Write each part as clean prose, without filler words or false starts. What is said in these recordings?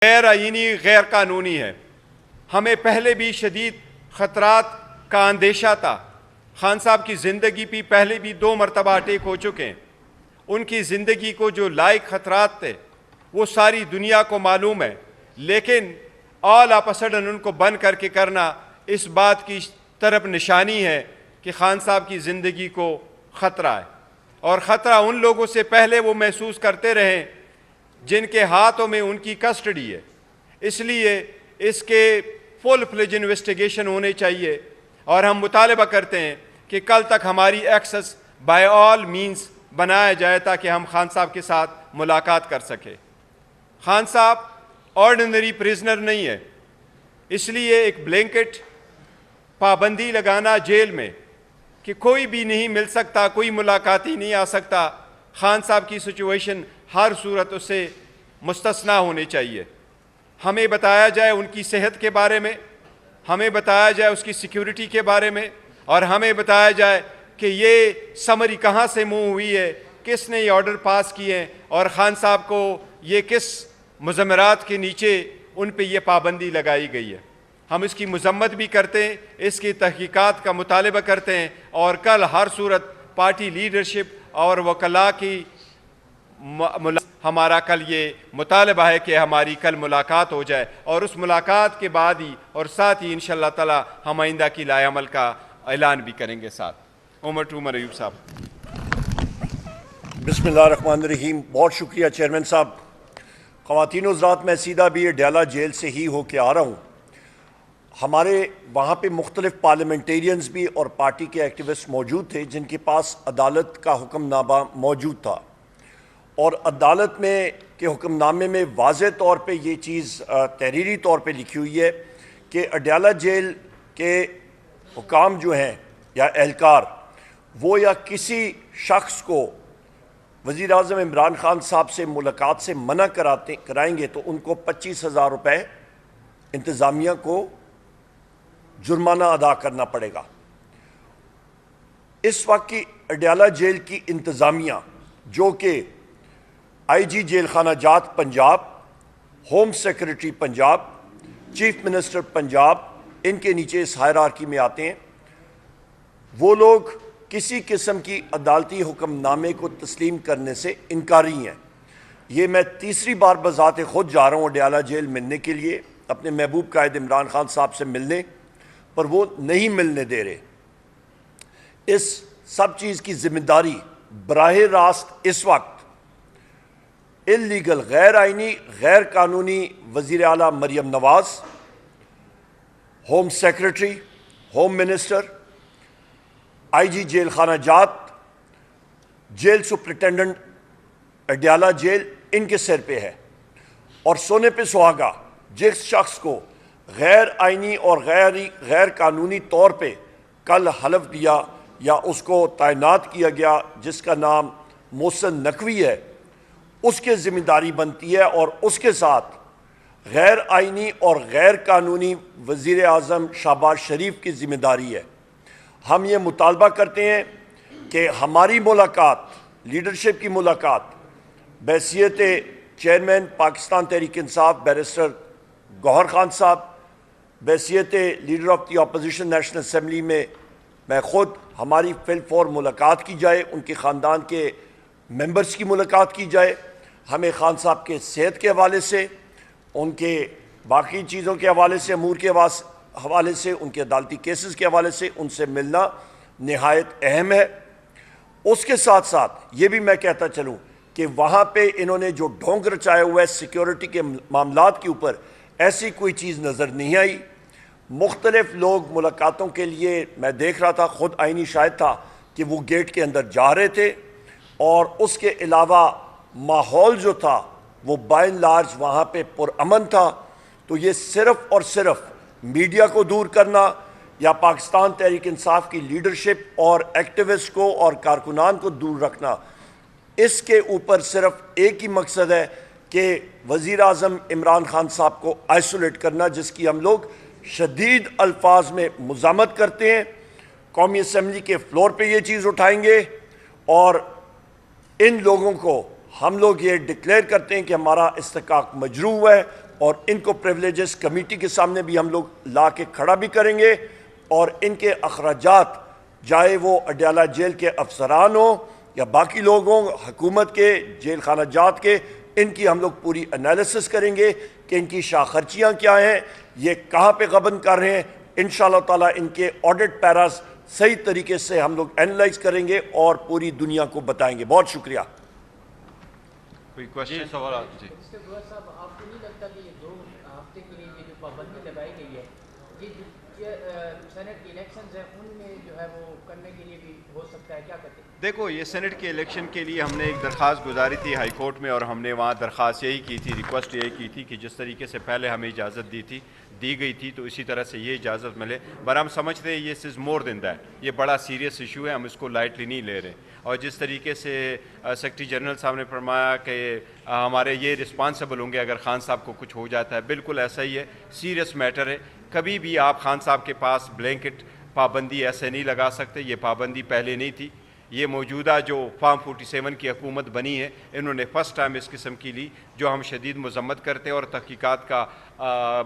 غیر آئینی غیر قانونی ہے۔ ہمیں پہلے بھی شدید خطرات کا اندیشہ تھا۔ خان صاحب کی زندگی بھی پہلے بھی 2 مرتبہ اٹیک ہو چکے ہیں۔ ان کی زندگی کو جو لائق خطرات تھے وہ ساری دنیا کو معلوم ہے، لیکن آل آف سڈن ان کو بند کر کے کرنا اس بات کی طرف نشانی ہے کہ خان صاحب کی زندگی کو خطرہ ہے، اور خطرہ ان لوگوں سے پہلے وہ محسوس کرتے رہیں جن کے ہاتھوں میں ان کی کسٹڈی ہے۔ اس لیے اس کے فل فلیج انویسٹیگیشن ہونے چاہیے، اور ہم مطالبہ کرتے ہیں کہ کل تک ہماری ایکسس بائی آل مینز بنایا جائے تاکہ ہم خان صاحب کے ساتھ ملاقات کر سکیں۔ خان صاحب آرڈنری پریزنر نہیں ہے، اس لیے ایک بلینکٹ پابندی لگانا جیل میں کہ کوئی بھی نہیں مل سکتا، کوئی ملاقاتی نہیں آ سکتا، خان صاحب کی سچویشن ہر صورت اس سے مستثنیٰ ہونے چاہیے۔ ہمیں بتایا جائے ان کی صحت کے بارے میں، ہمیں بتایا جائے اس کی سیکیورٹی کے بارے میں، اور ہمیں بتایا جائے کہ یہ سمری کہاں سے موو ہوئی ہے، کس نے یہ آرڈر پاس کیے ہیں، اور خان صاحب کو یہ کس مضمرات کے نیچے ان پہ یہ پابندی لگائی گئی ہے۔ ہم اس کی مذمت بھی کرتے ہیں، اس کی تحقیقات کا مطالبہ کرتے ہیں، اور کل ہر صورت پارٹی لیڈرشپ اور وکلاء کی ہمارا کل یہ مطالبہ ہے کہ ہماری کل ملاقات ہو جائے، اور اس ملاقات کے بعد ہی اور ساتھ ہی انشاءاللہ تعالی ہم آئندہ کی لائحہ عمل کا اعلان بھی کریں گے ساتھ۔ عمر ایوب صاحب۔ بسم اللہ الرحمن الرحیم۔ بہت شکریہ چیئرمین صاحب۔ خواتین و حضرات، میں سیدھا بھی اڈیالہ جیل سے ہی ہو کے آ رہا ہوں۔ ہمارے وہاں پہ مختلف پارلیمنٹیرینز بھی اور پارٹی کے ایکٹیوسٹ موجود تھے جن کے پاس عدالت کا حکم نامہ موجود تھا، اور عدالت میں کے حکم نامے میں واضح طور پہ یہ چیز تحریری طور پہ لکھی ہوئی ہے کہ اڈیالہ جیل کے حکام جو ہیں یا اہلکار، وہ یا کسی شخص کو وزیر اعظم عمران خان صاحب سے ملاقات سے منع کرائیں گے تو ان کو 25,000 روپے انتظامیہ کو جرمانہ ادا کرنا پڑے گا۔ اس وقت کی اڈیالہ جیل کی انتظامیہ، جو کہ آئی جی جیل خانہ جات Punjab, home secretary Punjab, chief minister Punjab, ان کے نیچے اس ہائرارکی میں آتے ہیں، وہ لوگ کسی قسم کی عدالتی حکم نامے کو تسلیم کرنے سے انکاری ہیں۔ یہ میں تیسری بار بذات خود جا رہا ہوں اڈیالہ جیل ملنے کے لیے، اپنے محبوب قائد عمران خان صاحب سے ملنے، پر وہ نہیں ملنے دے رہے۔ اس سب چیز کی ذمہ داری براہ راست اس وقت اللیگل، غیر آئینی، غیر قانونی وزیر اعلیٰ Maryam Nawaz, home secretary, home minister, آئی جی جیل خانہ جات، جیل سپرنٹینڈنٹ اڈیالہ جیل، ان کے سر پہ ہے۔ اور سونے پہ سہاگا جس شخص کو غیر آئینی اور غیر قانونی طور پہ کل حلف دیا یا اس کو تعینات کیا گیا، جس کا نام محسن نقوی ہے، اس کے ذمہ داری بنتی ہے، اور اس کے ساتھ غیر آئینی اور غیر قانونی وزیر اعظم شہباز شریف کی ذمہ داری ہے۔ ہم یہ مطالبہ کرتے ہیں کہ ہماری ملاقات، لیڈرشپ کی ملاقات، بحیثیت چیئرمین پاکستان تحریک انصاف بیرسٹر گوہر خان صاحب، بحیثیت leader of the opposition national assembly میں خود، ہماری فی الفور ملاقات کی جائے، ان کے خاندان کے ممبرز کی ملاقات کی جائے۔ ہمیں خان صاحب کے صحت کے حوالے سے، ان کے باقی چیزوں کے حوالے سے، امور کے حوالے سے، ان کے عدالتی کیسز کے حوالے سے ان سے ملنا نہایت اہم ہے۔ اس کے ساتھ ساتھ یہ بھی میں کہتا چلوں کہ وہاں پہ انہوں نے جو ڈھونگ رچایا ہوا ہے سیکیورٹی کے معاملات کے اوپر، ایسی کوئی چیز نظر نہیں آئی۔ مختلف لوگ ملاقاتوں کے لیے، میں دیکھ رہا تھا، خود آئینی شاہد تھا کہ وہ گیٹ کے اندر جا رہے تھے، اور اس کے علاوہ ماحول جو تھا وہ بائی اینڈ لارج وہاں پہ پرامن تھا۔ تو یہ صرف اور صرف میڈیا کو دور کرنا یا پاکستان تحریک انصاف کی لیڈرشپ اور ایکٹیوسٹ کو اور کارکنان کو دور رکھنا، اس کے اوپر صرف ایک ہی مقصد ہے کہ وزیر اعظم عمران خان صاحب کو آئسولیٹ کرنا، جس کی ہم لوگ شدید الفاظ میں مذمت کرتے ہیں۔ قومی اسمبلی کے فلور پہ یہ چیز اٹھائیں گے، اور ان لوگوں کو ہم لوگ یہ ڈکلیئر کرتے ہیں کہ ہمارا استحقاق مجروح ہے، اور ان کو پریولیجز کمیٹی کے سامنے بھی ہم لوگ لا کے کھڑا بھی کریں گے، اور ان کے اخراجات چاہے وہ اڈیالہ جیل کے افسران ہوں یا باقی لوگ ہوں، حکومت کے، جیل خانہ جات کے، ان کی ہم لوگ پوری انالیسس کریں گے کہ ان کی شاہ خرچیاں کیا ہیں، یہ کہاں پہ غبن کر رہے ہیں۔ انشاءاللہ تعالیٰ ان کے آڈٹ پیراز صحیح طریقے سے ہم لوگ اینالائز کریں گے اور پوری دنیا کو بتائیں گے۔ بہت شکریہ۔ کوئی کوشچن؟ سوالات؟ جی مسٹر گوہر صاحب، آپ کو نہیں لگتا کہ یہ 2 ہفتے کے لیے یہ جو پابندی لگائی گئی ہے، یہ جو سینٹ کی الیکشنز ہیں ان میں جو ہے وہ کرنے کے لیے بھی ہو سکتا ہے؟ کیا کہتے ہیں؟ دیکھو، یہ سینٹ کے الیکشن کے لیے ہم نے ایک درخواست گزاری تھی ہائی کورٹ میں، اور ہم نے وہاں درخواست یہی کی تھی، ریکویسٹ یہی کی تھی کہ جس طریقے سے پہلے ہمیں اجازت دی گئی تھی تو اسی طرح سے یہ اجازت ملے، پر ہم سمجھتے ہیں یہ از مور دین دیٹ، یہ بڑا سیریس ایشو ہے، ہم اس کو لائٹلی نہیں لے رہے۔ اور جس طریقے سے سیکرٹری جنرل صاحب نے فرمایا کہ ہمارے یہ رسپانسبل ہوں گے اگر خان صاحب کو کچھ ہو جاتا ہے، بالکل ایسا ہی ہے، سیریس میٹر ہے۔ کبھی بھی آپ خان صاحب کے پاس بلینکٹ پابندی ایسے نہیں لگا سکتے، یہ پابندی پہلے نہیں تھی۔ یہ موجودہ جو فارم 47 کی حکومت بنی ہے، انہوں نے فرسٹ ٹائم اس قسم کی لی، جو ہم شدید مذمت کرتے اور تحقیقات کا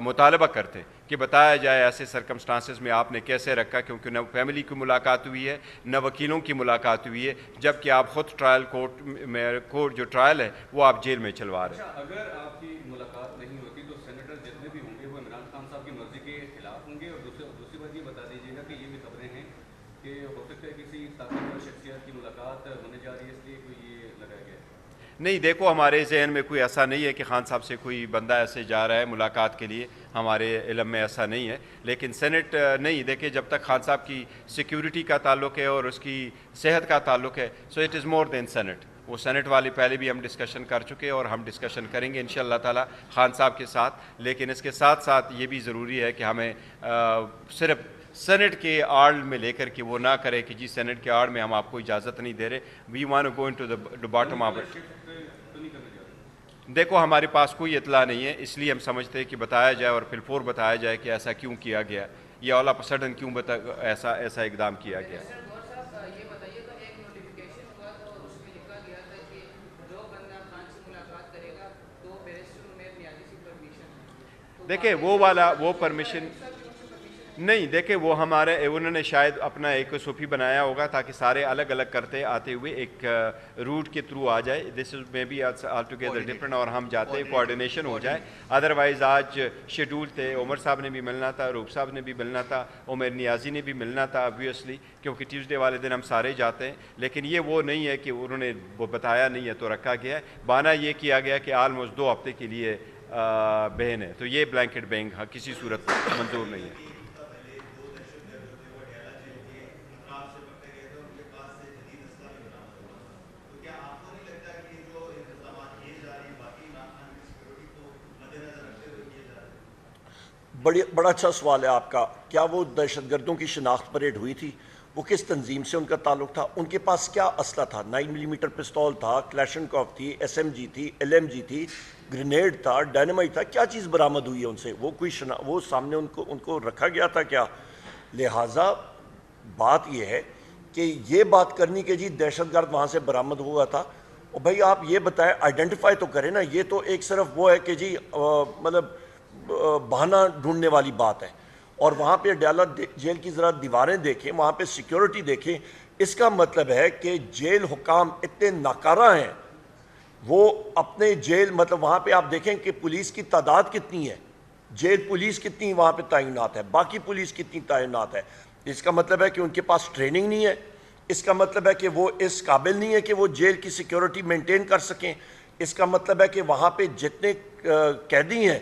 مطالبہ کرتے کہ بتایا جائے ایسے سرکمسٹانسز میں آپ نے کیسے رکھا، کیونکہ نہ فیملی کی ملاقات ہوئی ہے نہ وکیلوں کی ملاقات ہوئی ہے، جبکہ آپ خود ٹرائل کورٹ جو ٹرائل ہے وہ آپ جیل میں چلوا رہے ہیں۔ اگر آپ کی ملاقات نہیں ہوتی تو سینیٹر جتنے بھی ہوں گے وہ عمران خان صاحب کی مرضی کے خلاف ہوں گے؟ اور دوسری بات یہ بتا دیجیے گا کہ یہ بھی خبریں ہیں کہ ہو سکتا ہے کسی طاقتور شخصیت کی ملاقات ہونے جا رہی ہے، اس لیے کوئی یہ لگایا گیا ہے؟ نہیں، دیکھو ہمارے ذہن میں کوئی ایسا نہیں ہے کہ خان صاحب سے کوئی بندہ ایسے جا رہا ہے ملاقات کے لیے، ہمارے علم میں ایسا نہیں ہے۔ لیکن سینٹ نہیں، دیکھیں جب تک خان صاحب کی سیکیورٹی کا تعلق ہے اور اس کی صحت کا تعلق ہے، so it is more than cent. وہ سینٹ والے پہلے بھی ہم ڈسکشن کر چکے اور ہم ڈسکشن کریں گے انشاءاللہ تعالیٰ خان صاحب کے ساتھ۔ لیکن اس کے ساتھ ساتھ یہ بھی ضروری ہے کہ ہمیں صرف سینٹ کے آڑ میں لے کر کے وہ نہ کرے کہ جی سینٹ کے آڑ میں ہم آپ کو اجازت نہیں دے رہے، we want to go into the bottom of it. دیکھو ہمارے پاس کوئی اطلاع نہیں ہے، اس لیے ہم سمجھتے ہیں کہ بتایا جائے اور پھر فور بتایا جائے کہ ایسا کیوں کیا گیا، یہ آل آف سڈن کیوں ایسا اقدام کیا گیا۔ یہ بتائیے گا، ایک نوٹیفیکیشن ہوا تھا اور اس میں لکھا گیا تھا کہ جو بندہ خان سے ملاقات کرے گا تو بیرسٹر عمیر نیازی سے پرمیشن۔ دیکھیں وہ والا وہ پرمیشن نہیں، دیکھیں وہ ہمارے انہوں نے شاید اپنا ایک صوفی بنایا ہوگا تاکہ سارے الگ الگ کرتے آتے ہوئے ایک روٹ کے تھرو آ جائے، this is maybe altogether different, اور ہم جاتے کوآرڈینیشن ہو جائے۔ ادروائز آج شیڈول تھے، عمر صاحب نے بھی ملنا تھا، روپ صاحب نے بھی ملنا تھا، عمیر نیازی نے بھی ملنا تھا آبویسلی، کیونکہ ٹیوزڈے والے دن ہم سارے جاتے ہیں۔ لیکن یہ وہ نہیں ہے کہ انہوں نے وہ بتایا نہیں ہے تو رکھا گیا ہے، بہانہ یہ کیا گیا کہ آلموسٹ 2 ہفتے کے لیے بہن ہے، تو یہ بلینکٹ بینگ کسی صورت منظور نہیں ہے۔ بڑا اچھا سوال ہے آپ کا۔ کیا وہ دہشت گردوں کی شناخت پریڈ ہوئی تھی؟ وہ کس تنظیم سے ان کا تعلق تھا؟ ان کے پاس کیا اسلحہ تھا؟ 9 ملی میٹر پستول تھا، کلیشنکوف تھی، ایس ایم جی تھی، ایل ایم جی تھی، گرینیڈ تھا، ڈائنامائٹ تھا، کیا چیز برآمد ہوئی ہے ان سے؟ وہ کوئی وہ سامنے ان کو رکھا گیا تھا کیا؟ لہٰذا بات یہ ہے کہ یہ بات کرنی کہ جی دہشت گرد وہاں سے برآمد ہوا تھا، اور بھائی آپ یہ بتائیں، آئیڈینٹیفائی تو کریں نا، یہ تو ایک صرف وہ ہے کہ جی مطلب بہانہ ڈھونڈنے والی بات ہے۔ اور وہاں پہ اڈیالہ جیل کی ذرا دیواریں دیکھیں، وہاں پہ سیکیورٹی دیکھیں، اس کا مطلب ہے کہ جیل حکام اتنے ناکارہ ہیں، وہ اپنے جیل مطلب وہاں پہ آپ دیکھیں کہ پولیس کی تعداد کتنی ہے، جیل پولیس کتنی وہاں پہ تعینات ہے، باقی پولیس کتنی تعینات ہے۔ اس کا مطلب ہے کہ ان کے پاس ٹریننگ نہیں ہے، اس کا مطلب ہے کہ وہ اس قابل نہیں ہے کہ وہ جیل کی سیکیورٹی مینٹین کر سکیں، اس کا مطلب ہے کہ وہاں پہ جتنے قیدی ہیں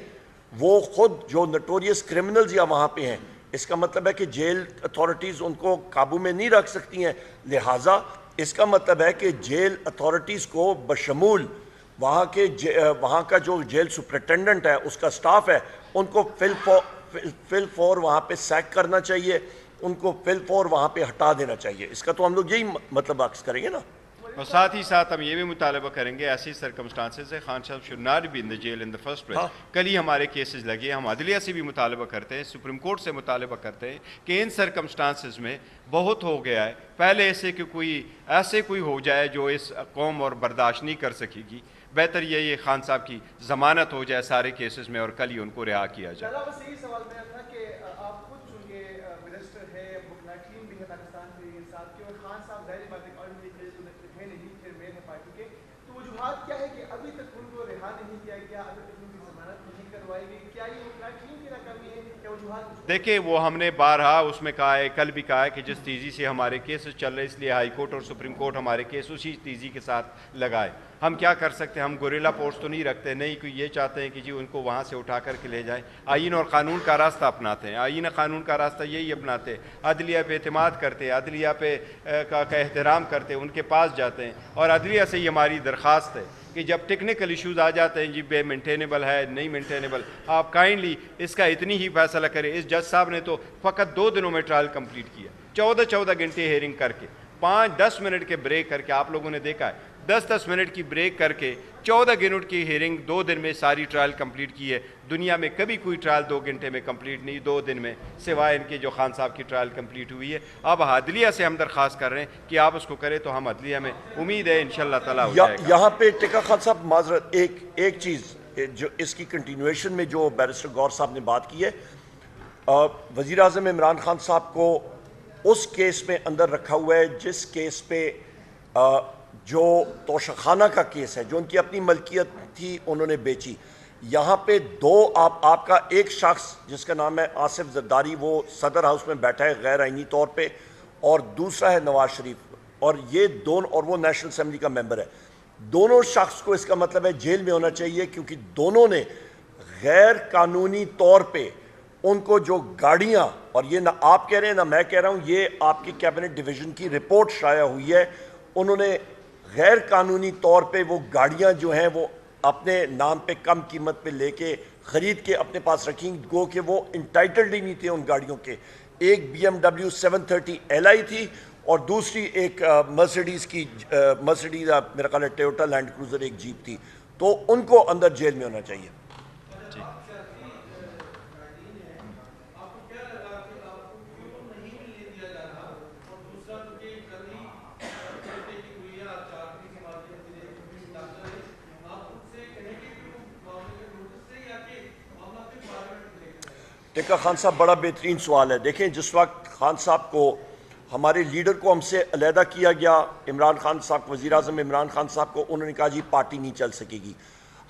وہ خود جو نٹوریس کرمنلز یا وہاں پہ ہیں، اس کا مطلب ہے کہ جیل اتھارٹیز ان کو قابو میں نہیں رکھ سکتی ہیں۔ لہٰذا اس کا مطلب ہے کہ جیل اتھارٹیز کو بشمول وہاں کا جو جیل سپرنٹینڈنٹ ہے، اس کا سٹاف ہے، ان کو فل فور وہاں پہ سیک کرنا چاہیے، ان کو فل فور وہاں پہ ہٹا دینا چاہیے۔ اس کا تو ہم لوگ یہی مطلب عکس کریں گے نا۔ اور ساتھ ہی ساتھ ہم یہ بھی مطالبہ کریں گے، ایسی سرکمسٹانسز ہے خان صاحب should not be in the jail in the first place. کل ہی ہمارے کیسز لگے، ہم عدلیہ سے بھی مطالبہ کرتے ہیں، سپریم کورٹ سے مطالبہ کرتے ہیں کہ ان سرکمسٹانسز میں بہت ہو گیا ہے، پہلے ایسے کہ ایسے کوئی ہو جائے جو اس قوم اور برداشت نہیں کر سکے گی، بہتر یہ خان صاحب کی ضمانت ہو جائے سارے کیسز میں اور کل ہی ان کو رہا کیا جائے. بس یہی سوال میرا تھا کہ آپ خود چونکہ منسٹر ہے، مکھنا ٹیم بھی ہے پاکستان کے ساتھ کے، اور خان صاحب ظاہر بات ہے آرڈینری ہے نہیں، پھر مین ہے پارٹی کے، تو وجوہات کیا ہے کہ ابھی تک ان کو رہا نہیں کیا گیا، ابھی تک ان کی ضمانت نہیں کروائی گئی؟ کیا یہ مکھنا ٹیم کی ناکامی ہے یا وجوہات؟ دیکھیں وہ ہم نے بارہا اس میں کہا ہے، کل بھی کہا ہے کہ جس تیزی سے ہمارے کیسز چل رہے اس لیے ہائی کورٹ اور سپریم کورٹ ہمارے کیس اسی تیزی کے ساتھ لگائے. ہم کیا کر سکتے ہیں؟ ہم گوریلا فورس تو نہیں رکھتے، نہیں کوئی یہ چاہتے ہیں کہ جی ان کو وہاں سے اٹھا کر کے لے جائیں. آئین اور قانون کا راستہ اپناتے ہیں، آئین قانون کا راستہ یہی اپناتے ہیں، عدلیہ پہ اعتماد کرتے ہیں، عدلیہ پہ کا احترام کرتے ہیں، ان کے پاس جاتے ہیں. اور عدلیہ سے یہ ہماری درخواست ہے کہ جب ٹیکنیکل ایشوز آ جاتے ہیں جی بے مینٹینیبل ہے نہیں مینٹینیبل، آپ کائنڈلی اس کا اتنی ہی فیصلہ کریں. اس جج صاحب نے تو فقط 2 دنوں میں ٹرائل کمپلیٹ کیا، 14 گھنٹے ہیئرنگ کر کے، 5-10 منٹ کے بریک کر کے. آپ لوگوں نے دیکھا ہے 10 منٹ کی بریک کر کے 14 منٹ کی ہیئرنگ 2 دن میں ساری ٹرائل کمپلیٹ کی ہے. دنیا میں کبھی کوئی ٹرائل 2 گھنٹے میں کمپلیٹ نہیں، 2 دن میں، سوائے ان کے جو خان صاحب کی ٹرائل کمپلیٹ ہوئی ہے. اب عدلیہ سے ہم درخواست کر رہے ہیں کہ آپ اس کو کریں، تو ہم عدلیہ میں امید ہے انشاءاللہ تعالیٰ ہو جائے گا. یہاں پہ ٹکا خان صاحب معذرت ایک چیز جو اس کی کنٹینویشن میں جو بیرسٹر غور صاحب نے بات کی ہے، وزیر اعظم عمران خان صاحب کو اس کیس میں اندر رکھا ہوا ہے جس کیس پہ جو توشخانہ کا کیس ہے، جو ان کی اپنی ملکیت تھی انہوں نے بیچی. یہاں پہ آپ کا ایک شخص جس کا نام ہے آصف زرداری، وہ صدر ہاؤس میں بیٹھا ہے غیر آئینی طور پہ، اور دوسرا ہے نواز شریف، اور یہ دونوں، اور وہ نیشنل اسمبلی کا ممبر ہے. دونوں شخص کو اس کا مطلب ہے جیل میں ہونا چاہیے، کیونکہ دونوں نے غیر قانونی طور پہ ان کو جو گاڑیاں، اور یہ نہ آپ کہہ رہے ہیں نہ میں کہہ رہا ہوں، یہ آپ کی کیبنٹ ڈویژن کی رپورٹ شائع ہوئی ہے، انہوں نے غیر قانونی طور پہ وہ گاڑیاں جو ہیں وہ اپنے نام پہ کم قیمت پہ لے کے خرید کے اپنے پاس رکھیں، گو کہ وہ انٹائٹلڈ ہی نہیں تھے ان گاڑیوں کے. ایک BMW 730 LI تھی اور دوسری ایک مرسیڈیز میرا خیال ہے ٹویوٹا لینڈ کروزر ایک جیپ تھی. تو ان کو اندر جیل میں ہونا چاہیے. ٹکا خان صاحب بڑا بہترین سوال ہے. دیکھیں جس وقت خان صاحب کو، ہمارے لیڈر کو ہم سے علیحدہ کیا گیا، عمران خان صاحب، وزیر اعظم عمران خان صاحب کو، انہوں نے کہا جی پارٹی نہیں چل سکے گی.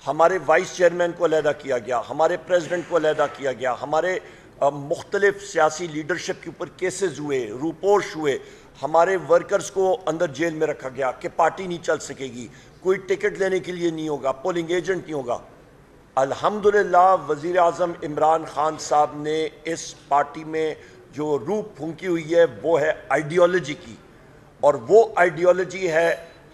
ہمارے وائس چیئرمین کو علیحدہ کیا گیا، ہمارے پریزیڈنٹ کو علیحدہ کیا گیا، ہمارے مختلف سیاسی لیڈرشپ کے اوپر کیسز ہوئے، روپوش ہوئے، ہمارے ورکرز کو اندر جیل میں رکھا گیا کہ پارٹی نہیں چل سکے گی، کوئی ٹکٹ لینے کے لیے نہیں ہوگا، پولنگ ایجنٹ نہیں ہوگا. الحمدللہ وزیر اعظم عمران خان صاحب نے اس پارٹی میں جو روح پھونکی ہوئی ہے وہ ہے آئیڈیالوجی کی، اور وہ آئیڈیالوجی ہے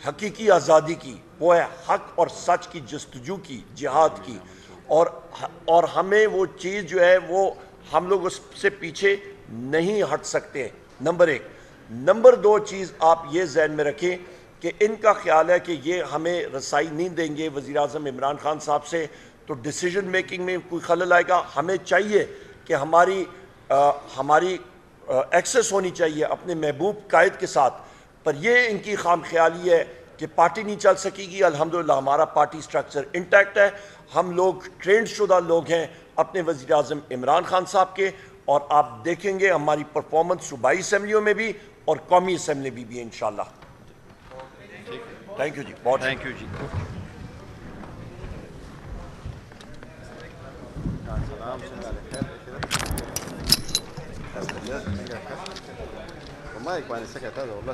حقیقی آزادی کی، وہ ہے حق اور سچ کی جستجو کی، جہاد کی. اور ہمیں وہ چیز جو ہے وہ ہم لوگ اس سے پیچھے نہیں ہٹ سکتے. نمبر 1. نمبر 2 چیز آپ یہ ذہن میں رکھیں کہ ان کا خیال ہے کہ یہ ہمیں رسائی نہیں دیں گے وزیر اعظم عمران خان صاحب سے تو ڈیسیجن میکنگ میں کوئی خلل آئے گا. ہمیں چاہیے کہ ہماری ایکسس ہونی چاہیے اپنے محبوب قائد کے ساتھ، پر یہ ان کی خام خیالی ہے کہ پارٹی نہیں چل سکے گی. الحمدللہ ہمارا پارٹی سٹرکچر انٹیکٹ ہے، ہم لوگ ٹرینڈ شدہ لوگ ہیں اپنے وزیر اعظم عمران خان صاحب کے، اور آپ دیکھیں گے ہماری پرفارمنس صوبائی اسمبلیوں میں بھی اور قومی اسمبلی میں بھی انشاءاللہ. تھینک یو جی، بہت تھینک یو جی. Ormai qua ne sa che la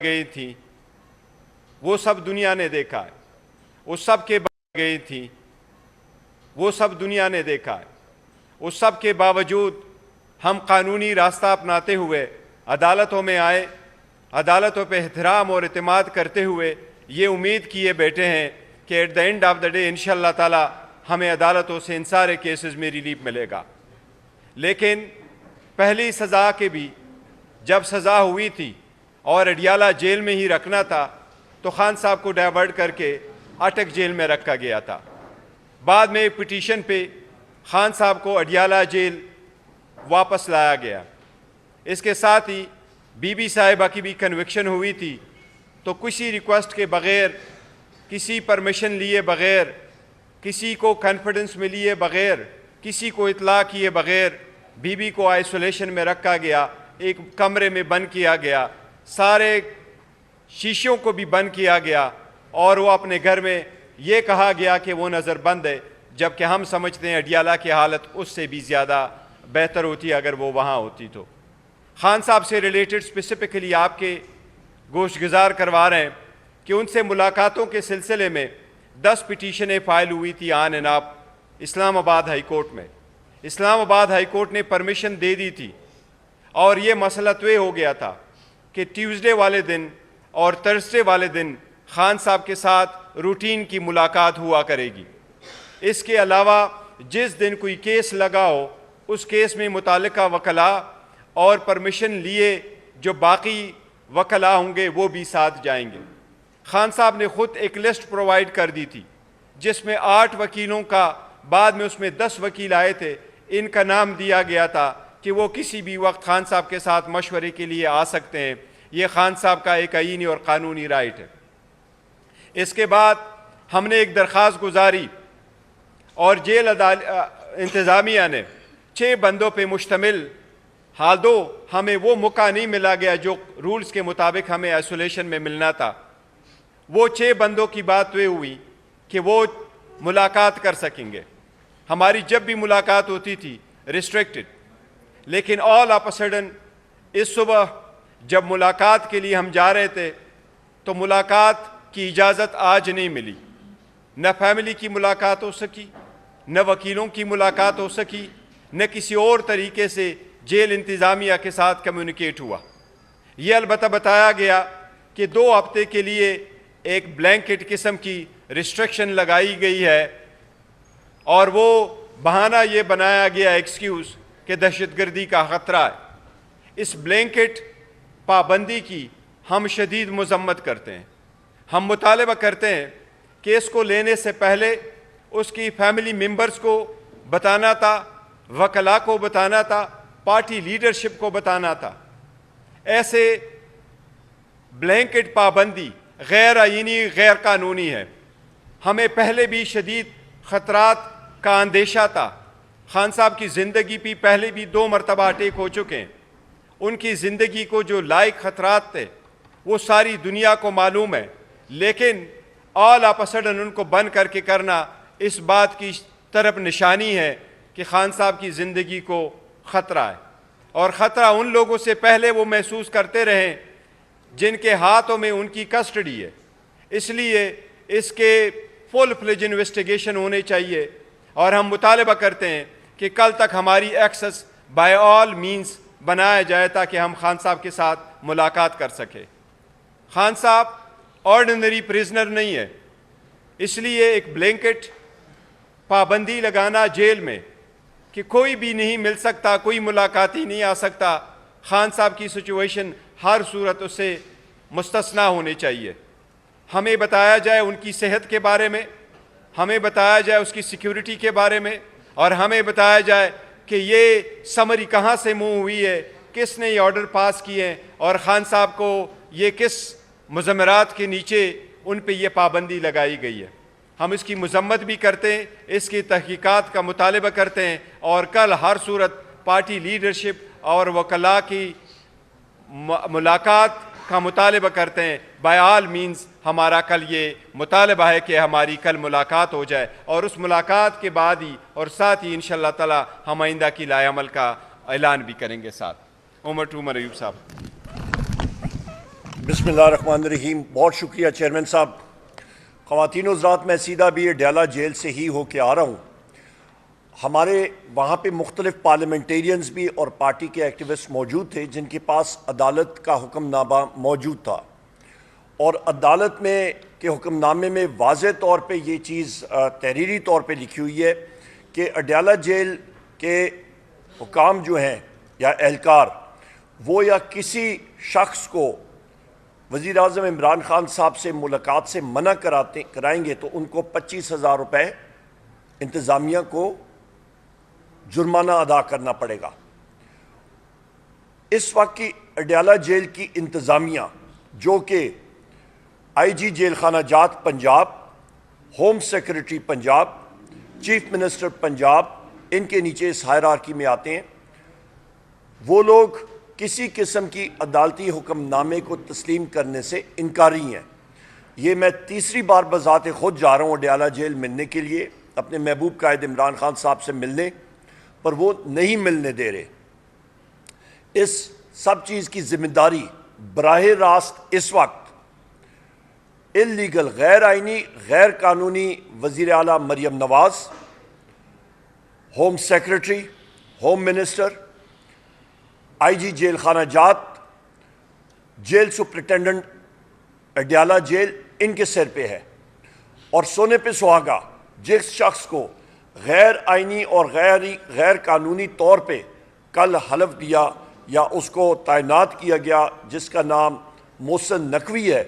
گئی تھیں وہ سب دنیا نے دیکھا ہے، اس سب کے گئی تھیں وہ سب دنیا نے دیکھا ہے، اس سب کے باوجود ہم قانونی راستہ اپناتے ہوئے عدالتوں میں آئے، عدالتوں پہ احترام اور اعتماد کرتے ہوئے یہ امید کیے بیٹھے ہیں کہ at the end of the day انشاءاللہ تعالی ہمیں عدالتوں سے ان سارے کیسز میں ریلیف ملے گا۔ لیکن پہلی سزا کے بھی جب سزا ہوئی تھی اور اڈیالہ جیل میں ہی رکھنا تھا تو خان صاحب کو ڈائیورٹ کر کے اٹک جیل میں رکھا گیا تھا۔ بعد میں ایک پٹیشن پہ خان صاحب کو اڈیالہ جیل واپس لایا گیا۔ اس کے ساتھ ہی بی بی صاحبہ کی بھی کنوکشن ہوئی تھی، تو کسی ریکویسٹ کے بغیر، کسی پرمیشن لیے بغیر، کسی کو کانفیڈنس میں لیے بغیر، کسی کو اطلاع کیے بغیر بی بی کو آئسولیشن میں رکھا گیا، ایک کمرے میں بند کیا گیا، سارے شیشوں کو بھی بند کیا گیا، اور وہ اپنے گھر میں یہ کہا گیا کہ وہ نظر بند ہے، جبکہ ہم سمجھتے ہیں اڈیالہ کی حالت اس سے بھی زیادہ بہتر ہوتی اگر وہ وہاں ہوتی تو۔ خان صاحب سے ریلیٹڈ اسپیسیفکلی آپ کے گوشت گزار کروا رہے ہیں کہ ان سے ملاقاتوں کے سلسلے میں 10 پٹیشنیں فائل ہوئی تھی آن اینڈ آف اسلام آباد ہائی کورٹ میں۔ اسلام آباد ہائی کورٹ نے پرمیشن دے دی تھی، اور یہ مسئلہ طے ہو گیا تھا کہ ٹیوزڈے والے دن اور تھرسڈے والے دن خان صاحب کے ساتھ روٹین کی ملاقات ہوا کرے گی۔ اس کے علاوہ جس دن کوئی کیس لگا ہو اس کیس میں متعلقہ وکلاء اور پرمیشن لیے جو باقی وکلاء ہوں گے وہ بھی ساتھ جائیں گے۔ خان صاحب نے خود ایک لسٹ پرووائڈ کر دی تھی جس میں 8 وکیلوں کا، بعد میں اس میں 10 وکیل آئے تھے، ان کا نام دیا گیا تھا کہ وہ کسی بھی وقت خان صاحب کے ساتھ مشورے کے لیے آ سکتے ہیں۔ یہ خان صاحب کا ایک آئینی اور قانونی رائٹ ہے۔ اس کے بعد ہم نے ایک درخواست گزاری اور جیل انتظامیہ نے 6 بندوں پہ مشتمل، حال دو ہمیں وہ موقع نہیں ملا گیا جو رولز کے مطابق ہمیں آئسولیشن میں ملنا تھا، وہ 6 بندوں کی بات طے ہوئی کہ وہ ملاقات کر سکیں گے۔ ہماری جب بھی ملاقات ہوتی تھی ریسٹرکٹڈ، لیکن آل آف اے سڈن اس صبح جب ملاقات کے لیے ہم جا رہے تھے تو ملاقات کی اجازت آج نہیں ملی، نہ فیملی کی ملاقات ہو سکی، نہ وکیلوں کی ملاقات ہو سکی، نہ کسی اور طریقے سے جیل انتظامیہ کے ساتھ کمیونیکیٹ ہوا۔ یہ البتہ بتایا گیا کہ 2 ہفتے کے لیے ایک بلینکٹ قسم کی ریسٹرکشن لگائی گئی ہے، اور وہ بہانہ یہ بنایا گیا ایکسکیوز کہ دہشت گردی کا خطرہ ہے۔ اس بلینکٹ پابندی کی ہم شدید مذمت کرتے ہیں۔ ہم مطالبہ کرتے ہیں کہ اس کو لینے سے پہلے اس کی فیملی ممبرز کو بتانا تھا، وکلاء کو بتانا تھا، پارٹی لیڈرشپ کو بتانا تھا۔ ایسے بلینکٹ پابندی غیر آئینی، غیر قانونی ہے۔ ہمیں پہلے بھی شدید خطرات کا اندیشہ تھا۔ خان صاحب کی زندگی پہ پہلے بھی 2 مرتبہ اٹیک ہو چکے ہیں۔ ان کی زندگی کو جو لائق خطرات تھے وہ ساری دنیا کو معلوم ہے، لیکن آل آف اے سڈن ان کو بند کر کے کرنا اس بات کی طرف نشانی ہے کہ خان صاحب کی زندگی کو خطرہ ہے، اور خطرہ ان لوگوں سے پہلے وہ محسوس کرتے رہیں جن کے ہاتھوں میں ان کی کسٹڈی ہے۔ اس لیے اس کے فل فلیج انویسٹیگیشن ہونے چاہیے، اور ہم مطالبہ کرتے ہیں کہ کل تک ہماری ایکسس بائی آل مینز بنایا جائے تاکہ ہم خان صاحب کے ساتھ ملاقات کر سکیں۔ خان صاحب آرڈنری پریزنر نہیں ہے، اس لیے ایک بلینکٹ پابندی لگانا جیل میں کہ کوئی بھی نہیں مل سکتا، کوئی ملاقاتی نہیں آ سکتا، خان صاحب کی سچویشن ہر صورت اس سے مستثنیٰ ہونے چاہیے۔ ہمیں بتایا جائے ان کی صحت کے بارے میں، ہمیں بتایا جائے اس کی سیکیورٹی کے بارے میں، اور ہمیں بتایا جائے کہ یہ سمری کہاں سے منہ ہوئی ہے، کس نے یہ آرڈر پاس کیے ہیں، اور خان صاحب کو یہ کس مضمرات کے نیچے ان پہ یہ پابندی لگائی گئی ہے۔ ہم اس کی مذمت بھی کرتے ہیں، اس کی تحقیقات کا مطالبہ کرتے ہیں، اور کل ہر صورت پارٹی لیڈرشپ اور وکلاء کی ملاقات کا مطالبہ کرتے ہیں۔ بائی آل مینز ہمارا کل یہ مطالبہ ہے کہ ہماری کل ملاقات ہو جائے، اور اس ملاقات کے بعد ہی اور ساتھ ہی انشاءاللہ تعالی ہم آئندہ کی لائے عمل کا اعلان بھی کریں گے۔ ساتھ عمر ایوب صاحب۔ بسم اللہ الرحمن الرحیم. بہت شکریہ چیئرمین صاحب. خواتین و حضرات، میں سیدھا بھی اڈیالہ جیل سے ہی ہو کے آ رہا ہوں. ہمارے وہاں پہ مختلف پارلیمنٹیرینز بھی اور پارٹی کے ایکٹیوسٹ موجود تھے جن کے پاس عدالت کا حکم نامہ موجود تھا، اور عدالت میں کے حکم نامے میں واضح طور پہ یہ چیز تحریری طور پہ لکھی ہوئی ہے کہ اڈیالہ جیل کے حکام جو ہیں یا اہلکار وہ یا کسی شخص کو وزیر اعظم عمران خان صاحب سے ملاقات سے منع کرائیں گے تو ان کو 25,000 روپے انتظامیہ کو جرمانہ ادا کرنا پڑے گا. اس وقت کی اڈیالہ جیل کی انتظامیہ جو کہ آئی جی جیل خانہ جات Punjab, home secretary Punjab, chief minister Punjab, ان کے نیچے اس ہائرارکی میں آتے ہیں، وہ لوگ کسی قسم کی عدالتی حکم نامے کو تسلیم کرنے سے انکاری ہیں. یہ میں تیسری بار بذات خود جا رہا ہوں اڈیالہ جیل ملنے کے لیے اپنے محبوب قائد عمران خان صاحب سے ملنے، پر وہ نہیں ملنے دے رہے. اس سب چیز کی ذمہ داری براہ راست اس وقت اللیگل، غیر آئینی، غیر قانونی وزیر اعلیٰ Maryam Nawaz, home secretary, home minister, آئی جی جیل خانہ جات، جیل سپرنٹینڈنٹ اڈیالہ جیل، ان کے سر پہ ہے. اور سونے پہ سہاگا جس شخص کو غیر آئینی اور غیر قانونی طور پہ کل حلف دیا یا اس کو تعینات کیا گیا، جس کا نام محسن نقوی ہے،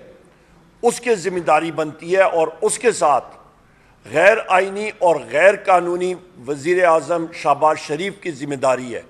اس کے ذمہ داری بنتی ہے، اور اس کے ساتھ غیر آئینی اور غیر قانونی وزیر اعظم شہباز شریف کی ذمہ داری ہے.